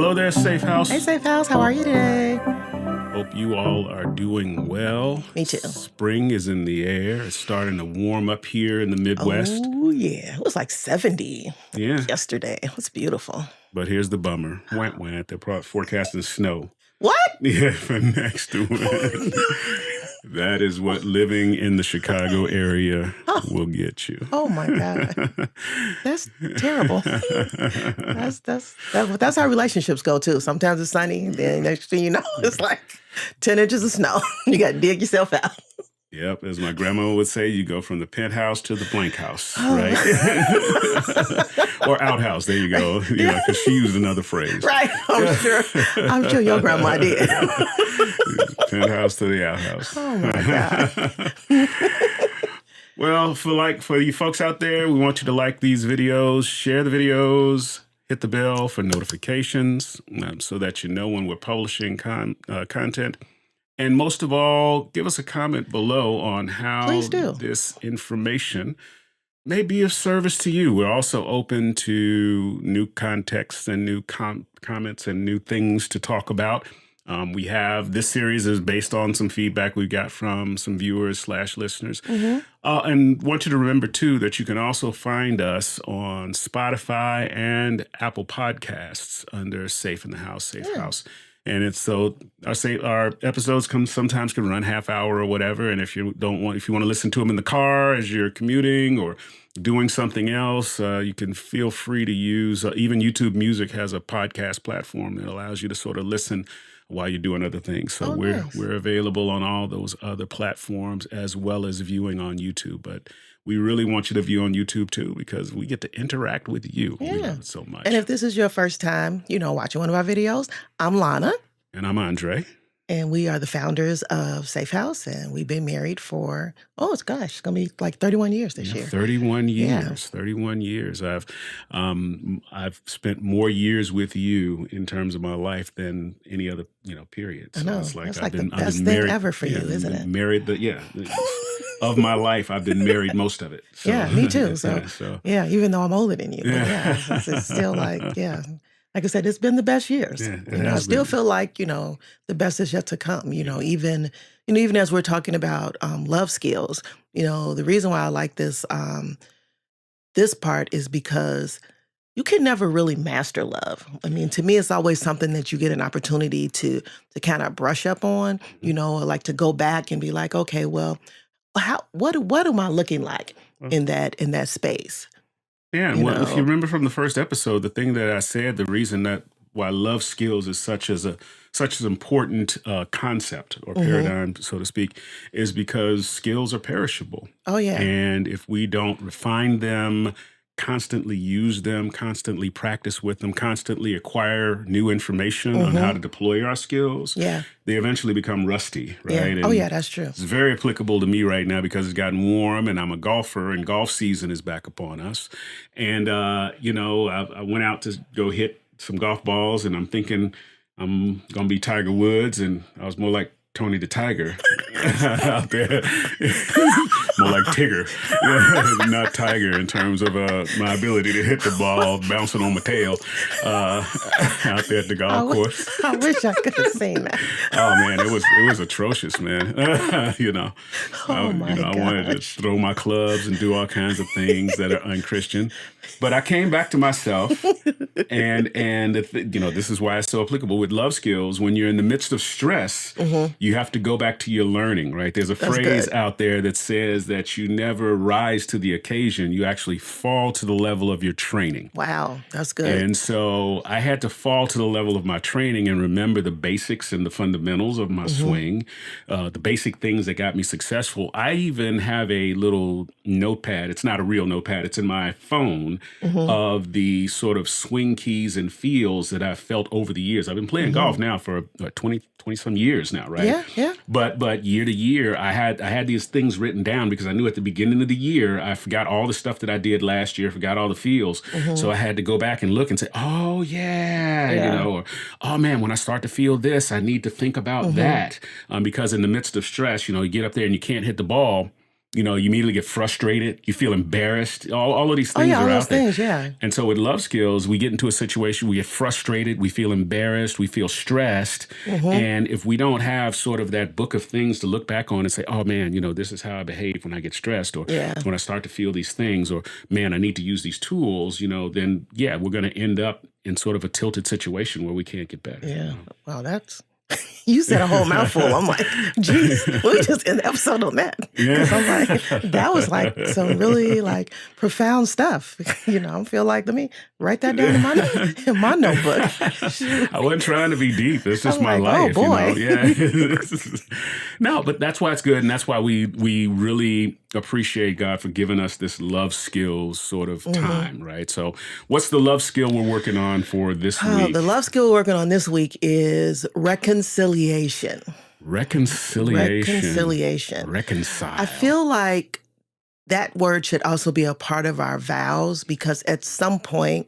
Hello there, Safehouse. Hey, Safehouse. How are you today? Hope you all are doing well. Me too. Spring is in the air. It's starting to warm up here in the Midwest. Oh, yeah. It was like 70 yesterday. It was beautiful. But here's the bummer. Wah. They're forecasting snow. What? Yeah, for next week. That is what living in the Chicago area will get you. Oh, my God. That's terrible. That's how relationships go, too. Sometimes it's sunny. Then next thing you know, it's like 10 inches of snow. You got to dig yourself out. Yep, as my grandma would say, you go from the penthouse to the blank house, right? Or outhouse. There you go. You know, because she used another phrase. Right. I'm sure your grandma did. Penthouse to the outhouse. Oh my God. Well, for you folks out there, we want you to like these videos, share the videos, hit the bell for notifications, so that you know when we're publishing content. And most of all, give us a comment below on how this information may be of service to you. We're also open to new contexts and new comments and new things to talk about. This series is based on some feedback we got from some viewers/listeners. And want you to remember, too, that you can also find us on Spotify and Apple Podcasts under Safe in the House, Safehouse. And it's so our episodes sometimes can run half hour or whatever. And if you want to listen to them in the car as you're commuting or doing something else, you can feel free to use. Even YouTube Music has a podcast platform that allows you to sort of listen while you're doing other things. So we're available on all those other platforms as well as viewing on YouTube. But we really want you to view on YouTube, too, because we get to interact with you. Yeah. We love it so much. And if this is your first time, watching one of our videos, I'm Lana. And I'm Andre. And we are the founders of Safehouse. And we've been married for, it's going to be like 31 years this year. 31 years. Yeah. 31 years. I've spent more years with you in terms of my life than any other, period. So I know. It's like the best thing ever for you, isn't it? Married, of my life, I've been married most of it. So. Yeah, me too. So, even though I'm older than you. Yeah. But it's still like I said, it's been the best years. Yeah, I still feel like, the best is yet to come, even as we're talking about love skills, the reason why I like this part is because you can never really master love. I mean, to me, it's always something that you get an opportunity to kind of brush up on, or like to go back and be like, okay, well, what am I looking like in that space? Yeah, well, if you remember from the first episode, the thing that I said, the reason that why love skills is such an important concept or paradigm, so to speak, is because skills are perishable. Oh, yeah. And if we don't refine them, constantly use them, constantly practice with them, constantly acquire new information on how to deploy our skills, they eventually become rusty, right? Yeah. And that's true. It's very applicable to me right now because it's gotten warm and I'm a golfer and golf season is back upon us. And, I went out to go hit some golf balls and I'm thinking I'm going to be Tiger Woods, and I was more like Tony the Tiger out there. More like Tigger, not Tiger in terms of my ability to hit the ball bouncing on my tail out there at the golf course. I wish I could have seen that. Oh man, it was atrocious, man. I wanted to throw my clubs and do all kinds of things that are unchristian. But I came back to myself, and this is why it's so applicable with love skills. When you're in the midst of stress, you have to go back to your learning, right? There's a phrase out there that says that you never rise to the occasion. You actually fall to the level of your training. Wow, that's good. And so I had to fall to the level of my training and remember the basics and the fundamentals of my swing, the basic things that got me successful. I even have a little notepad. It's not a real notepad. It's in my phone of the sort of swing keys and feels that I've felt over the years. I've been playing golf now for 20 some years now, right? Yeah. But year to year, I had these things written down because I knew at the beginning of the year, I forgot all the stuff that I did last year, forgot all the feels. So I had to go back and look and say, oh, yeah. Or, oh, man, when I start to feel this, I need to think about that. Because in the midst of stress, you get up there and you can't hit the ball. You immediately get frustrated. You feel embarrassed. All of these things all are those out there. things, yeah. And so with love skills, we get into a situation, we get frustrated, we feel embarrassed, we feel stressed. And if we don't have sort of that book of things to look back on and say, oh man, this is how I behave when I get stressed, or when I start to feel these things, or man, I need to use these tools, then we're going to end up in sort of a tilted situation where we can't get better. Yeah. Wow, that's... You said a whole mouthful. I'm like, geez, we just end the episode on that. Because I'm like, that was like some really like profound stuff. I feel like, let me write that down in my notebook. I wasn't trying to be deep. It's just my life. Oh boy. Yeah. No, but that's why it's good. And that's why we really appreciate God for giving us this love skills sort of time, right? So what's the love skill we're working on for this week? The love skill we're working on this week is reconciliation. Reconciliation. Reconcile. I feel like that word should also be a part of our vows, because at some point,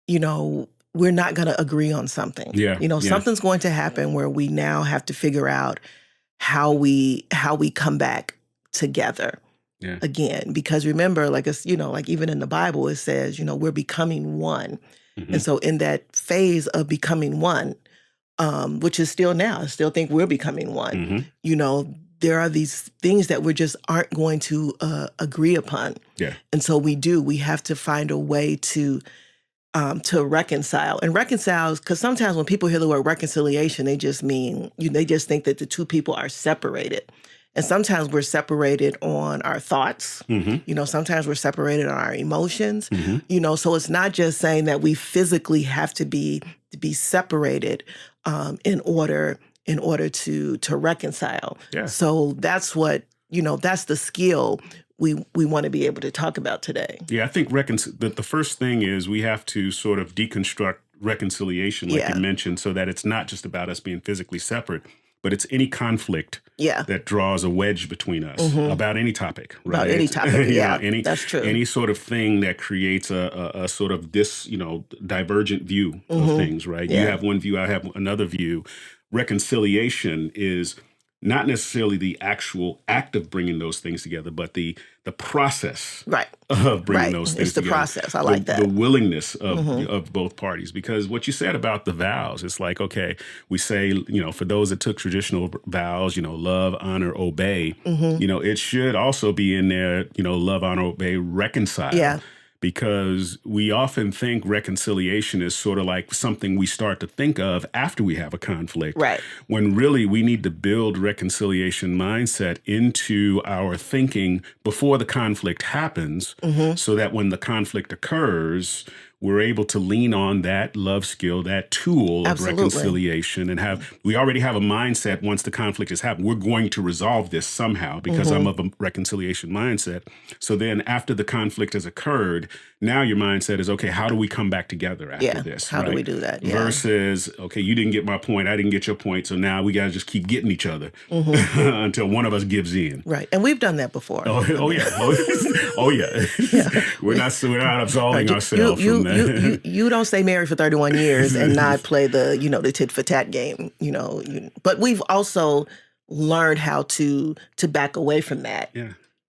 we're not going to agree on something. Something's going to happen where we now have to figure out how we come back together again. Because remember, like it's, like even in the Bible, it says, we're becoming one. And so in that phase of becoming one, which is still now, I still think we're becoming one. There are these things that we just aren't going to agree upon. Yeah. And so we have to find a way to reconcile. And reconcile, because sometimes when people hear the word reconciliation, they just mean, they just think that the two people are separated. And sometimes we're separated on our thoughts. Sometimes we're separated on our emotions. So it's not just saying that we physically have to be separated in order to reconcile. Yeah. So that's what, that's the skill we want to be able to talk about today. Yeah, I think the first thing is we have to sort of deconstruct reconciliation, like you mentioned, so that it's not just about us being physically separate, but it's any conflict that draws a wedge between us about any topic, right? About any topic, that's true. Any sort of thing that creates a sort of divergent view of things, right? You have one view, I have another view. Reconciliation is not necessarily the actual act of bringing those things together, but the process of bringing those things together. It's the process. I like that. The willingness of both parties. Because what you said about the vows, it's like, okay, we say, for those that took traditional vows, love, honor, obey, it should also be in there, love, honor, obey, reconcile. Yeah. Because we often think reconciliation is sort of like something we start to think of after we have a conflict. Right. When really we need to build reconciliation mindset into our thinking before the conflict happens, so that when the conflict occurs, we're able to lean on that love skill, that tool of reconciliation, and we already have a mindset once the conflict has happened. We're going to resolve this somehow because I'm of a reconciliation mindset. So then after the conflict has occurred, now your mindset is, okay, how do we come back together after this? How do we do that? Versus, okay, you didn't get my point, I didn't get your point, so now we got to just keep getting each other until one of us gives in. Right, and we've done that before. Oh yeah. We're not absolving ourselves from that. You don't stay married for 31 years and not play the tit for tat game. But we've also learned how to back away from that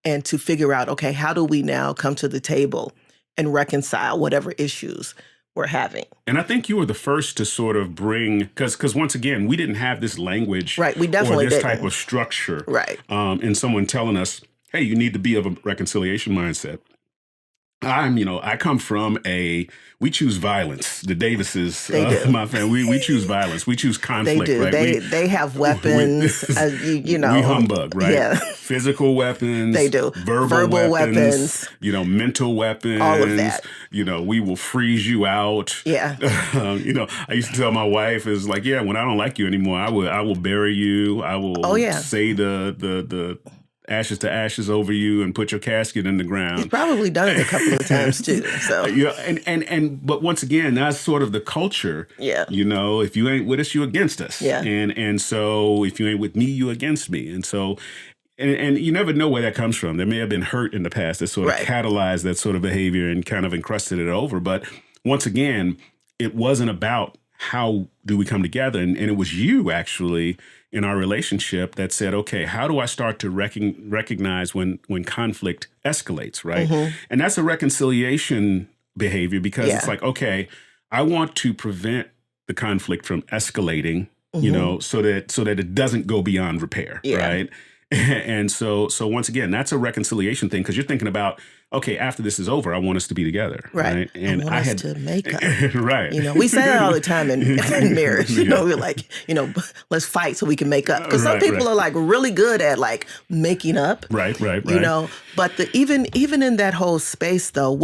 and to figure out, okay, how do we now come to the table and reconcile whatever issues we're having. And I think you were the first to sort of bring, because once again, we didn't have this language we definitely or this didn't. type of structure. Right. And someone telling us, hey, you need to be of a reconciliation mindset. I come from we choose violence. The Davises, my family, we choose violence. We choose conflict. They do. Right? They have weapons. We humbug, right? Yeah. Physical weapons. They do. Verbal weapons. Mental weapons. All of that. We will freeze you out. Yeah. I used to tell my wife, is like, when I don't like you anymore, I will bury you. I will say the ashes to ashes over you and put your casket in the ground. He's probably done it a couple of times too. So but once again, that's sort of the culture. Yeah. If you ain't with us, you against us. Yeah. And so if you ain't with me, you against me. And so and you never know where that comes from. There may have been hurt in the past that sort of catalyzed that sort of behavior and kind of encrusted it over. But once again, it wasn't about how do we come together, and it was you actually in our relationship that said, okay, how do I start to recognize when conflict escalates, right? And that's a reconciliation behavior because it's like, okay, I want to prevent the conflict from escalating, you know, so that it doesn't go beyond repair, right? And so once again, that's a reconciliation thing because you're thinking about, okay, after this is over, I want us to be together, right? And I want us to make up, right? You know, we say that all the time in marriage. You know, we're like, you know, let's fight so we can make up. Because some people are like really good at like making up, right. You know, but even in that whole space though,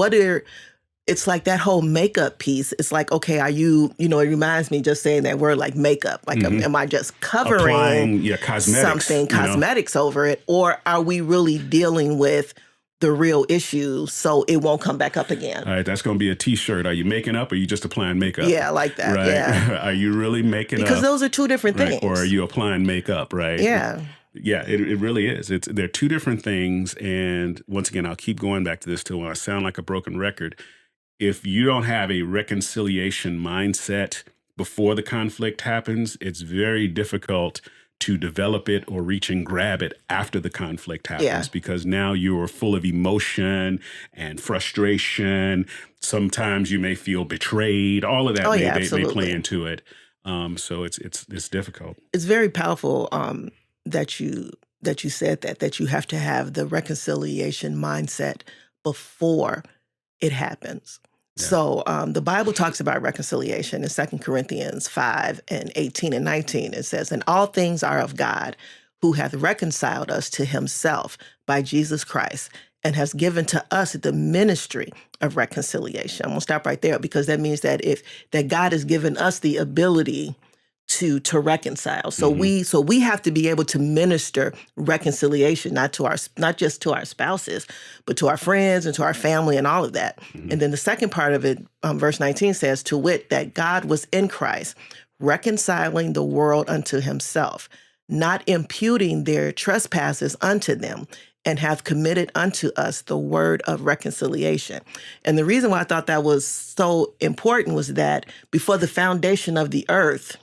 it's like that whole makeup piece. It's like, okay, are you, you know, it reminds me just saying that word like makeup. Like, am I just covering applying, cosmetics, something, cosmetics over it? Or are we really dealing with the real issue so it won't come back up again? All right, that's going to be a T-shirt. Are you making up or are you just applying makeup? Yeah, I like that. Right? Yeah. Are you really making up? Because those are two different things. Or are you applying makeup, right? Yeah. Yeah, it really is. They're two different things. And once again, I'll keep going back to this till I sound like a broken record. If you don't have a reconciliation mindset before the conflict happens, it's very difficult to develop it or reach and grab it after the conflict happens because now you're full of emotion and frustration. Sometimes you may feel betrayed. All of that may play into it. So it's difficult. It's very powerful that you said that you have to have the reconciliation mindset before it happens. Yeah. So the Bible talks about reconciliation in 2 Corinthians 5 and 18 and 19. It says, and all things are of God, who hath reconciled us to himself by Jesus Christ, and has given to us the ministry of reconciliation. I'm going to stop right there because that means that that God has given us the ability to reconcile. So we have to be able to minister reconciliation, not just to our spouses, but to our friends and to our family and all of that. And then the second part of it, verse 19 says, to wit, that God was in Christ, reconciling the world unto himself, not imputing their trespasses unto them, and have committed unto us the word of reconciliation. And the reason why I thought that was so important was that before the foundation of the earth,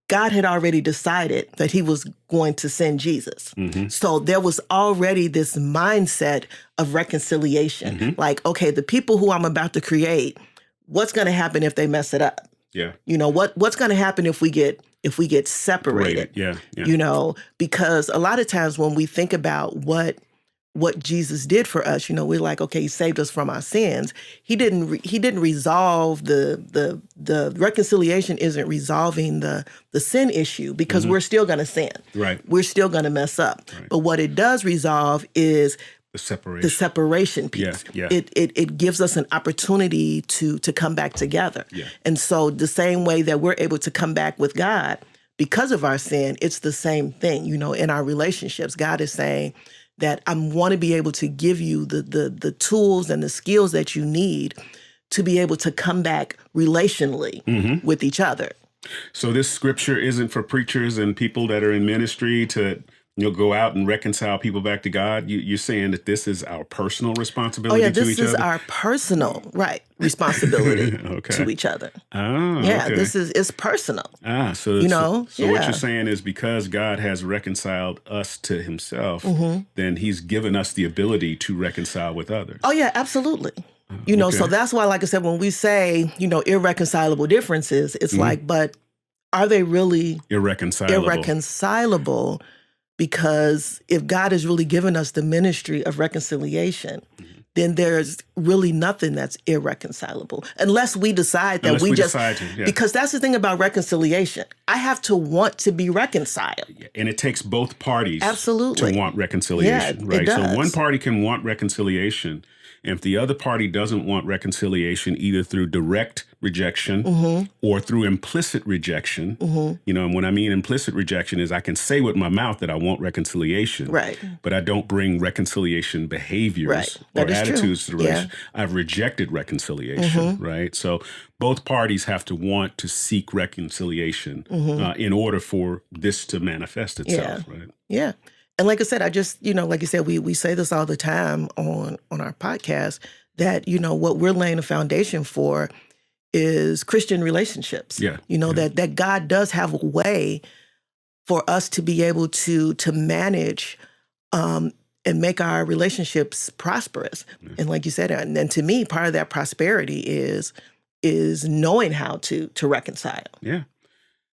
God had already decided that he was going to send Jesus. So there was already this mindset of reconciliation. Like, okay, the people who I'm about to create, what's going to happen if they mess it up? Yeah. You know, what's going to happen if we get separated? Yeah. You know, because a lot of times when we think about what Jesus did for us, you know, we're like, okay, he saved us from our sins. He didn't resolve the reconciliation isn't resolving the sin issue because we're still going to sin. Right. We're still going to mess up. Right. But what it does resolve is the separation piece. Yeah. It gives us an opportunity to come back together. Yeah. And so the same way that we're able to come back with God because of our sin, it's the same thing, you know, in our relationships. God is saying that I want to be able to give you the tools and the skills that you need to be able to come back relationally with each other. So this scripture isn't for preachers and people that are in ministry to go out and reconcile people back to God. You're saying that this is our personal responsibility to each other? Oh, yeah, this is our personal, responsibility to each other. Oh, yeah, it's personal. So what you're saying is because God has reconciled us to himself, then he's given us the ability to reconcile with others. Oh, yeah, absolutely. You know, so that's why, like I said, when we say, irreconcilable differences, it's like, but are they really irreconcilable? Because if God has really given us the ministry of reconciliation, then there's really nothing that's irreconcilable. Unless we decide that because that's the thing about reconciliation. I have to want to be reconciled. And it takes both parties to want reconciliation, right? It does. So one party can want reconciliation. And if the other party doesn't want reconciliation, either through direct rejection or through implicit rejection, and when I mean implicit rejection is I can say with my mouth that I want reconciliation, but I don't bring reconciliation behaviors or attitudes to the relationship. I've rejected reconciliation, right? So both parties have to want to seek reconciliation in order for this to manifest itself, right? Yeah. And like I said, I just, like you said, we say this all the time on our podcast that, what we're laying a foundation for is Christian relationships. That God does have a way for us to be able to manage and make our relationships prosperous. And like you said, and then to me, part of that prosperity is knowing how to reconcile. Yeah.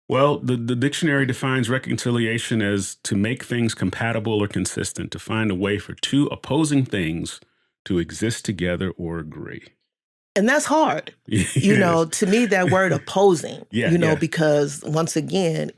Well, the dictionary defines reconciliation as to make things compatible or consistent, to find a way for two opposing things to exist together or agree. And that's hard. To me, that word opposing, because once again,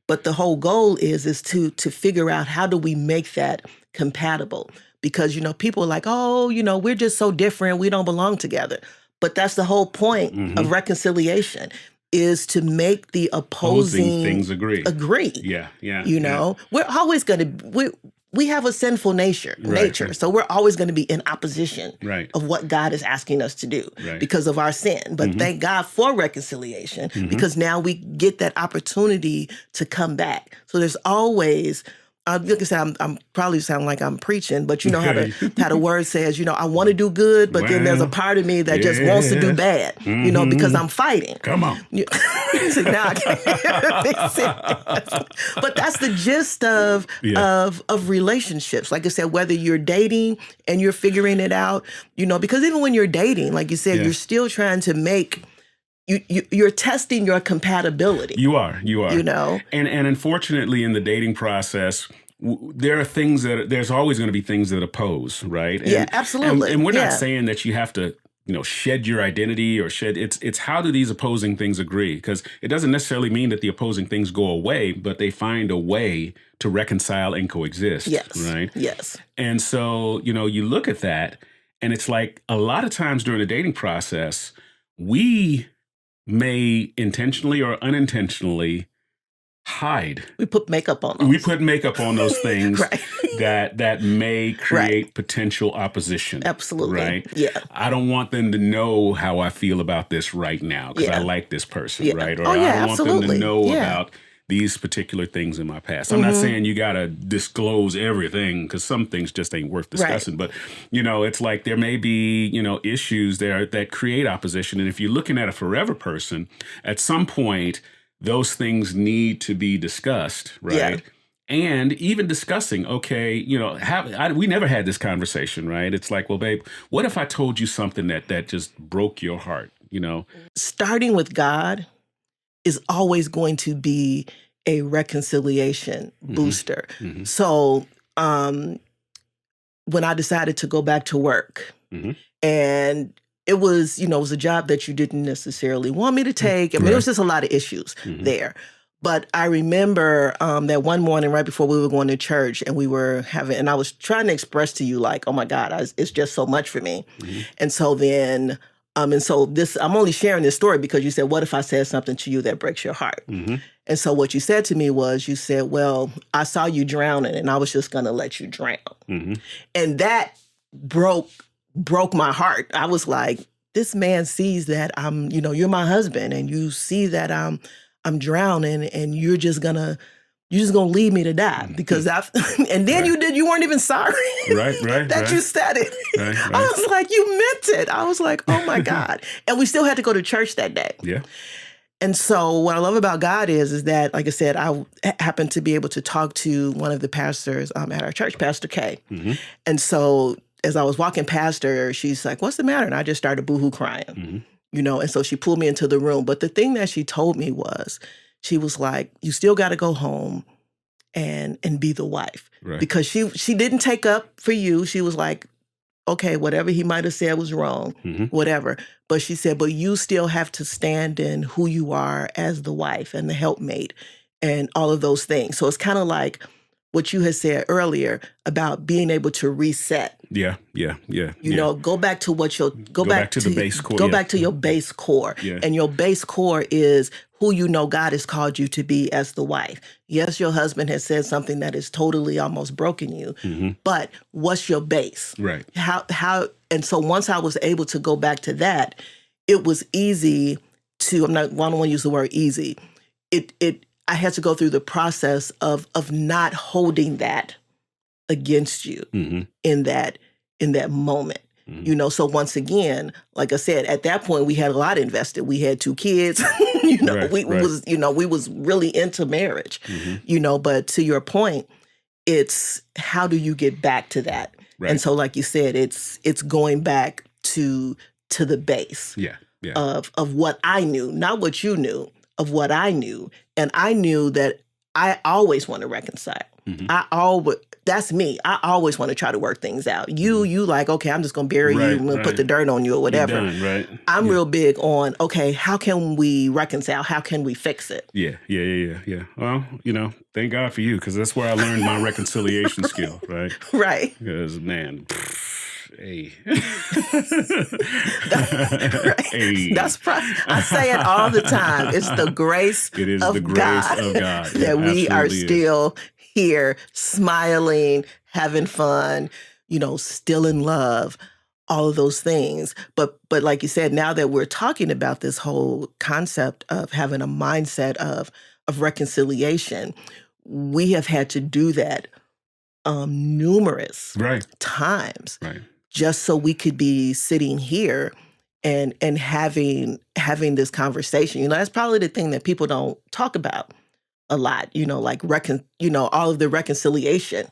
but the whole goal is to figure out how do we make that compatible? Because, people are like, oh, we're just so different. We don't belong together. But that's the whole point of reconciliation, is to make the opposing things agree. We're always going to, we have a sinful nature. Right. So we're always going to be in opposition Right. of what God is asking us to do Right. because of our sin. But thank God for reconciliation, because now we get that opportunity to come back. So there's always, like I said, I'm probably sound like I'm preaching, but you know how the word says, I want to do good, but then there's a part of me that just wants to do bad, because I'm fighting. Come on. So now I can't. But that's the gist of relationships. Like I said, whether you're dating and you're figuring it out, because even when you're dating, like you said, you're still trying to make. You're testing your compatibility. You are. And unfortunately, in the dating process, there are things there's always going to be things that oppose, right? Absolutely. And we're not saying that you have to, shed your identity or it's how do these opposing things agree? Because it doesn't necessarily mean that the opposing things go away, but they find a way to reconcile and coexist. Yes. Right? Yes. And so, you look at that and it's like a lot of times during the dating process, we may intentionally or unintentionally hide. We put makeup on those. We put makeup on those things Right. that may create potential opposition. Absolutely. Right? Yeah. I don't want them to know how I feel about this right now because I like this person, right? Or I don't want them to know about these particular things in my past. I'm not saying you got to disclose everything because some things just ain't worth discussing. But, it's like there may be, issues there that create opposition. And if you're looking at a forever person, at some point, those things need to be discussed, right? Yeah. And even discussing, okay, we never had this conversation, right? It's like, well, babe, what if I told you something that just broke your heart, Starting with God is always going to be a reconciliation booster. So when I decided to go back to work, and it was, it was a job that you didn't necessarily want me to take. I mean, there was just a lot of issues there. But I remember that one morning right before we were going to church and and I was trying to express to you like, oh my God, it's just so much for me. And so then, I'm only sharing this story because you said, what if I said something to you that breaks your heart? And so what you said to me was, you said, well, I saw you drowning and I was just going to let you drown. And that broke my heart. I was like, this man sees that you're my husband and you see that I'm drowning and you're just gonna leave me to die because and then you weren't even sorry. Right. You said it. Right. I was like, you meant it. I was like, oh my God. And we still had to go to church that day. Yeah. And so what I love about God is that, like I said, I happened to be able to talk to one of the pastors at our church, Pastor K. And so as I was walking past her, she's like, what's the matter? And I just started boohoo crying, and so she pulled me into the room. But the thing that she told me was, she was like, you still got to go home and be the wife. Right. Because she didn't take up for you. She was like, okay, whatever he might have said was wrong, whatever. But she said, but you still have to stand in who you are as the wife and the helpmate and all of those things. So it's kind of like what you had said earlier about being able to reset. Yeah. Go back to go back to the base core. Go back to your base core. Yeah. And your base core is who God has called you to be as the wife. Yes, your husband has said something that has totally almost broken you, but what's your base? Right. And so once I was able to go back to that, it was easy to, I don't want to use the word easy. I had to go through the process of not holding that against you in that moment. So once again, like I said, at that point we had a lot invested. We had 2 kids, Right, we right. was, we was really into marriage, but to your point, it's how do you get back to that? Right. And so, like you said, it's going back to the base Yeah. Yeah. of what I knew, not what you knew, of what I knew. And I knew that I always want to reconcile. That's me. I always want to try to work things out. You like, okay, I'm just going to bury you and put the dirt on you or whatever. You're done, right? I'm real big on, okay, how can we reconcile? How can we fix it? Yeah. Well, thank God for you, because that's where I learned my reconciliation skill, right? Right. Because, man, hey. Hey. I say it all the time. It's the grace It is of the grace God of God. that we are absolutely is. still here, smiling, having fun, still in love, all of those things. But like you said, now that we're talking about this whole concept of having a mindset of reconciliation, we have had to do that numerous times, just so we could be sitting here and having this conversation. That's probably the thing that people don't talk about a lot, like all of the reconciliation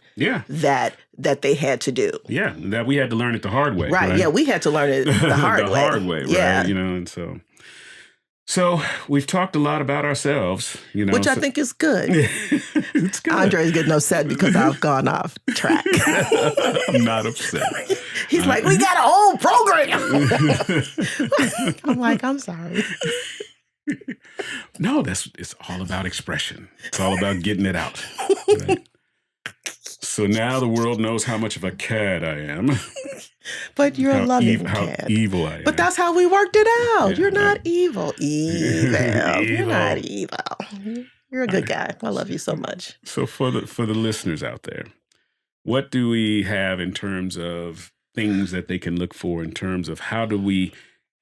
that they had to do. Yeah, that we had to learn it the hard way. Right. Yeah, we had to learn it the hard way. The hard way, right? Yeah. And so we've talked a lot about ourselves, which I think is good. It's good. Andre's getting upset because I've gone off track. I'm not upset. He's like, we got a whole program. I'm like, I'm sorry. No, it's all about expression. It's all about getting it out. Right? So now the world knows how much of a cad I am. But you're a loving how cad. evil I am. But that's how we worked it out. Yeah, you're not evil. You're not evil. You're a good guy. I love you so much. So for the listeners out there, what do we have in terms of things that they can look for in terms of how do we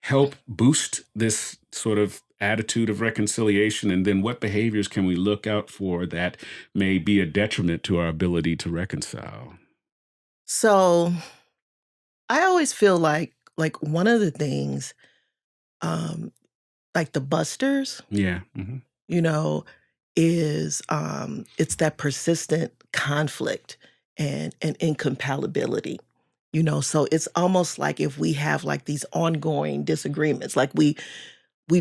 help boost this sort of attitude of reconciliation? And then what behaviors can we look out for that may be a detriment to our ability to reconcile? So I always feel like one of the things, like the busters, Yeah. is it's that persistent conflict and incompatibility. So it's almost like if we have like these ongoing disagreements, like we've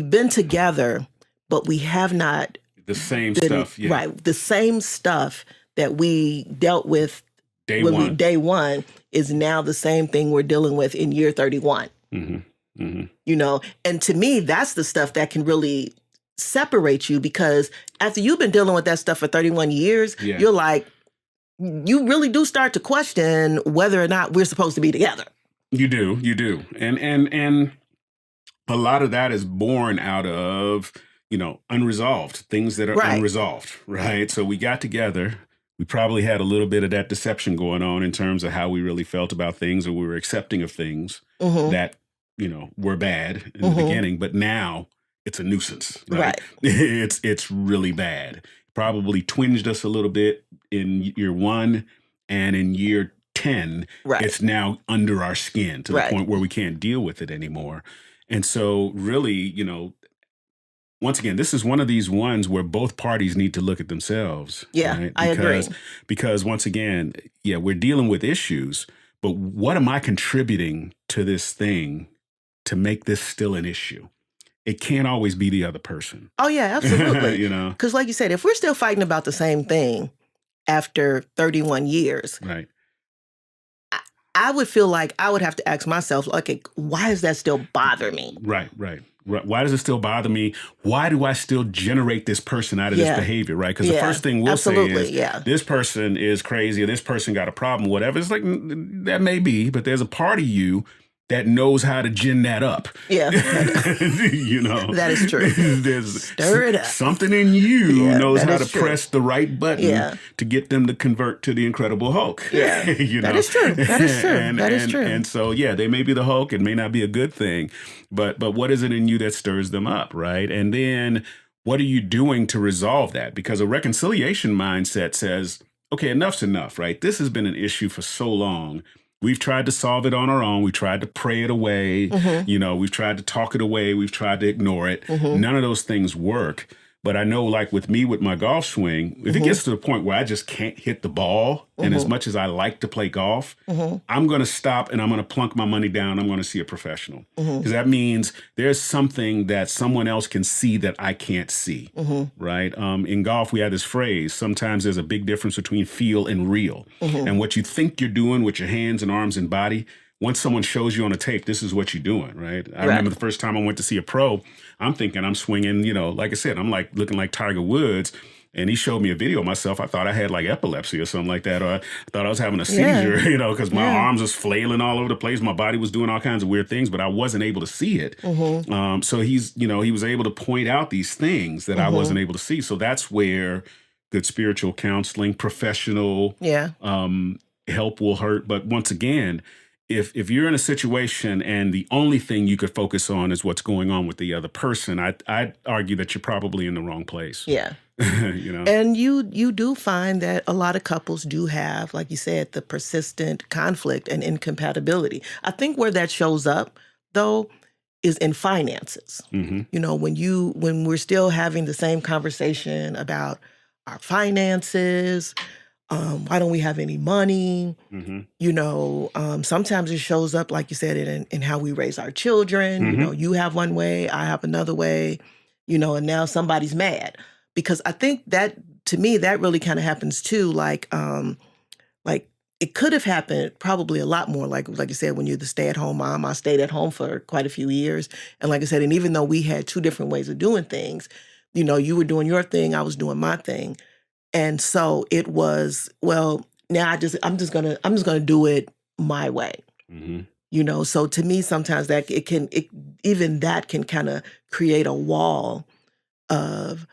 been together, but we have not The same stuff. Yeah. Right. The same stuff that we dealt with Day one is now the same thing we're dealing with in year 31. And to me, that's the stuff that can really separate you, because after you've been dealing with that stuff for 31 years, you're like, you really do start to question whether or not we're supposed to be together. You do. And a lot of that is born out of, unresolved things that are unresolved, right? So we got together. We probably had a little bit of that deception going on in terms of how we really felt about things, or we were accepting of things that, were bad in the beginning, but now it's a nuisance, right? It's really bad. Probably twinged us a little bit in year 1, and in year 10, it's now under our skin to the point where we can't deal with it anymore. And so really, once again, this is one of these ones where both parties need to look at themselves. Yeah, right? I agree. Because once again, we're dealing with issues, but what am I contributing to this thing to make this still an issue? It can't always be the other person. Oh, yeah, absolutely. Because like you said, if we're still fighting about the same thing after 31 years, I would feel like I would have to ask myself, okay, why does that still bother me? Right. Why does it still bother me? Why do I still generate this person out of this behavior, right? Because the first thing we'll say is, this person is crazy, or this person got a problem, whatever. It's like, that may be, but there's a part of you that knows how to gin that up. Yeah. That is true. There's Stir it up. something in you who knows how to true. press the right button to get them to convert to the Incredible Hulk. Yeah. That is true. That is true. That is true. And so, they may be the Hulk. It may not be a good thing, but what is it in you that stirs them up, right? And then what are you doing to resolve that? Because a reconciliation mindset says, okay, enough's enough, right? This has been an issue for so long. we've tried to solve it on our own. We tried to pray it away. We've tried to talk it away. We've tried to ignore it. None of those things work. But I know, like with me, with my golf swing, if it gets to the point where I just can't hit the ball, and as much as I like to play golf, I'm going to stop and I'm going to plunk my money down. I'm going to see a professional. Because that means there's something that someone else can see that I can't see, right? In golf, we have this phrase, sometimes there's a big difference between feel and real. And what you think you're doing with your hands and arms and body, once someone shows you on a tape, this is what you're doing, right? I remember the first time I went to see a pro, I'm thinking I'm swinging, like I said, I'm like looking like Tiger Woods. And he showed me a video of myself. I thought I had like epilepsy or something like that. Or I thought I was having a seizure, because my arms was flailing all over the place. My body was doing all kinds of weird things, but I wasn't able to see it. So he was able to point out these things that I wasn't able to see. So that's where good spiritual counseling, professional help will hurt. But once again, if you're in a situation and the only thing you could focus on is what's going on with the other person, I'd argue that you're probably in the wrong place. Yeah. And you do find that a lot of couples do have, like you said, the persistent conflict and incompatibility. I think where that shows up, though, is in finances. When we're still having the same conversation about our finances, why don't we have any money? Sometimes it shows up, like you said, in how we raise our children. You have one way, I have another way, and now somebody's mad. Because I think that, to me, that really kind of happens too. Like it could have happened probably a lot more. Like you said, when you're the stay-at-home mom, I stayed at home for quite a few years. And like I said, and even though we had two different ways of doing things, you were doing your thing, I was doing my thing. And so it was, well, now I'm just gonna do it my way. So to me, sometimes that even that can kind of create a wall of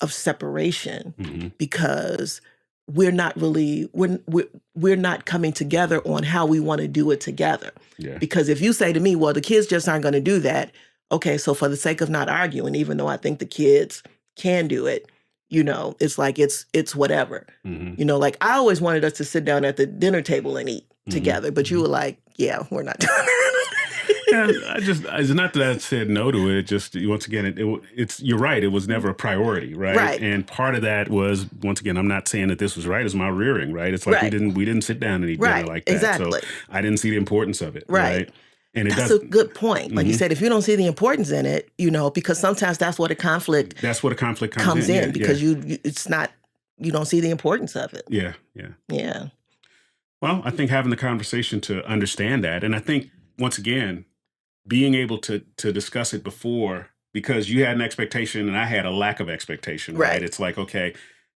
separation because we're not really we're not coming together on how we want to do it together. Because if you say to me, well, the kids just aren't going to do that, okay, so for the sake of not arguing, even though I think the kids can do it, it's like it's whatever. Like I always wanted us to sit down at the dinner table and eat together, but you were like, yeah, we're not doing that. It's not that I said no to it. It just, once again, it's you're right. It was never a priority, right? And part of that was, once again, I'm not saying that this was right. It's my rearing, right? It's like we didn't sit down and eat dinner like that. Exactly. So I didn't see the importance of it, right? And that's a good point. Like you said, if you don't see the importance in it, because sometimes that's what a conflict comes in because it's not, you don't see the importance of it. Yeah. Well, I think having the conversation to understand that, and I think once again, being able to discuss it before, because you had an expectation and I had a lack of expectation, right? It's like, okay,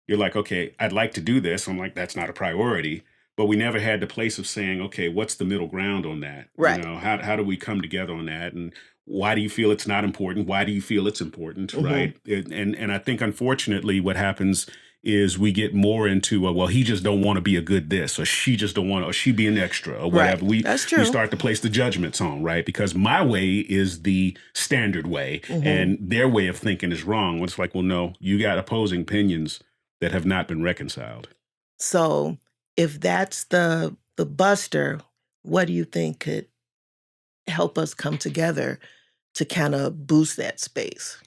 you're like, okay, I'd like to do this. I'm like, that's not a priority. But we never had the place of saying, okay, what's the middle ground on that? Right. How do we come together on that? And why do you feel it's not important? Why do you feel it's important, right? And I think, unfortunately, what happens is we get more into, well, he just don't want to be a good this, or she just don't want to, or she be an extra, or whatever. That's true. We start to place the judgments on, right? Because my way is the standard way, and their way of thinking is wrong. It's like, well, no, you got opposing opinions that have not been reconciled. So if that's the buster, what do you think could help us come together to kind of boost that space?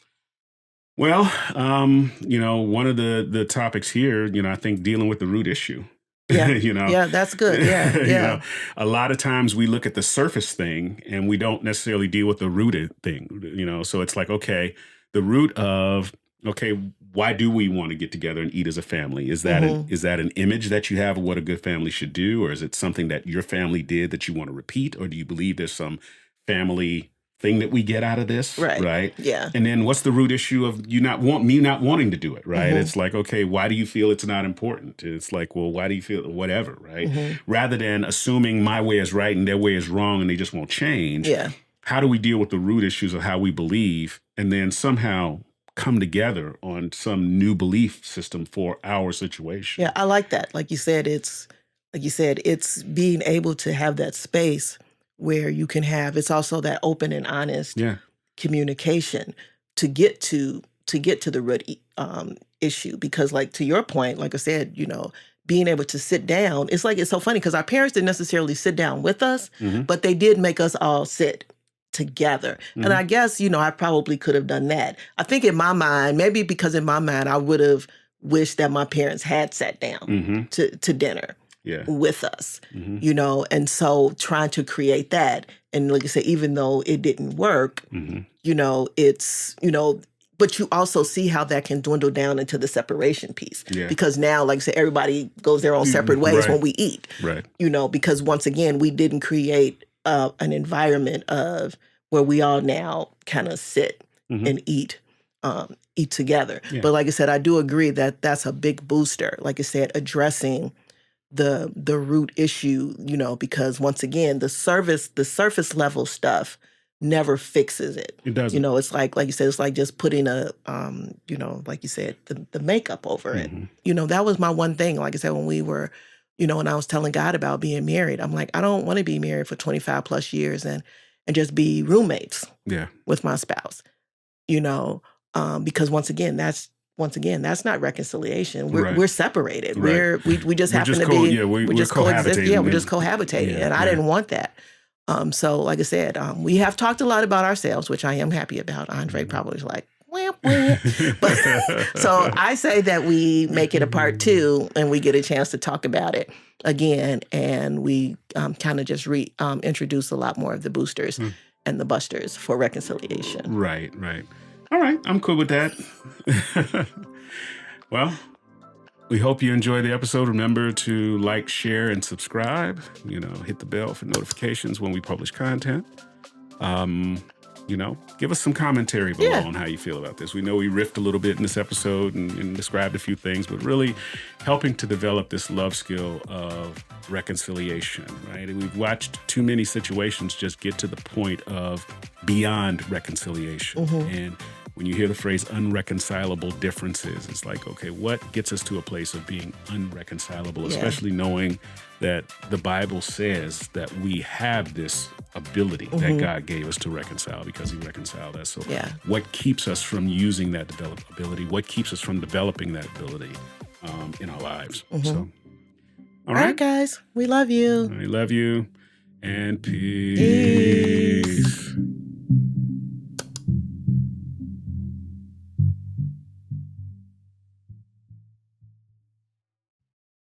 Well, one of the topics here, I think dealing with the root issue. Yeah, yeah, that's good. Yeah. A lot of times we look at the surface thing and we don't necessarily deal with the rooted thing. So it's like, okay, the root of, okay, why do we want to get together and eat as a family? Is that an image that you have of what a good family should do, or is it something that your family did that you want to repeat, or do you believe there's some family thing that we get out of this, right? Yeah. And then what's the root issue of me not wanting to do it, right? It's like, okay, why do you feel it's not important? It's like, well, why do you feel whatever, right? Rather than assuming my way is right and their way is wrong and they just won't change. Yeah. How do we deal with the root issues of how we believe and then somehow come together on some new belief system for our situation? Yeah, I like that. Like you said, it's being able to have that space where you can have, it's also that open and honest communication to get to the root issue. Because, like, to your point, like I said, being able to sit down, it's so funny because our parents didn't necessarily sit down with us, Mm-hmm. but they did make us all sit together. Mm-hmm. And I guess, I probably could have done that. I think in my mind, maybe because in my mind, I would have wished that my parents had sat down Mm-hmm. to dinner Yeah. with us, Mm-hmm. and so trying to create that. And like I said, even though it didn't work, Mm-hmm. it's, but you also see how that can dwindle down into the separation piece. Yeah. Because now, like I said, everybody goes their own separate ways Right. when we eat. Right. Because once again, we didn't create an environment of where we all now kind of sit Mm-hmm. and eat together. Yeah. But like I said, I do agree that that's a big booster. Like I said, addressing the root issue, because once again, the surface level stuff never fixes it. It doesn't. It's like you said, it's like just putting a, like you said, the makeup over it. Mm-hmm. That was my one thing. Like I said, when we were, when I was telling God about being married, I'm like, I don't want to be married for 25 plus years and just be roommates with my spouse, because once again, that's not reconciliation. We're separated. Right. We just happen just to be. Yeah, we're just cohabitating. Yeah, we're just cohabitating, and I didn't want that. So, like I said, we have talked a lot about ourselves, which I am happy about. Andre probably is like, wah, wah. But so I say that we make it a part 2, and we get a chance to talk about it again, and we kind of just introduce a lot more of the boosters and the busters for reconciliation. Right. All right, I'm cool with that. Well, we hope you enjoy the episode. Remember to like, share, and subscribe. Hit the bell for notifications when we publish content. Give us some commentary below on how you feel about this. We know we riffed a little bit in this episode and described a few things, but really helping to develop this love skill of reconciliation, right? We've watched too many situations just get to the point of beyond reconciliation. And when you hear the phrase unreconcilable differences, it's like, okay, what gets us to a place of being unreconcilable, especially knowing that the Bible says that we have this ability that God gave us to reconcile because he reconciled us. So what keeps us from using that ability? What keeps us from developing that ability in our lives? So, all right, guys, we love you. I love you, and peace.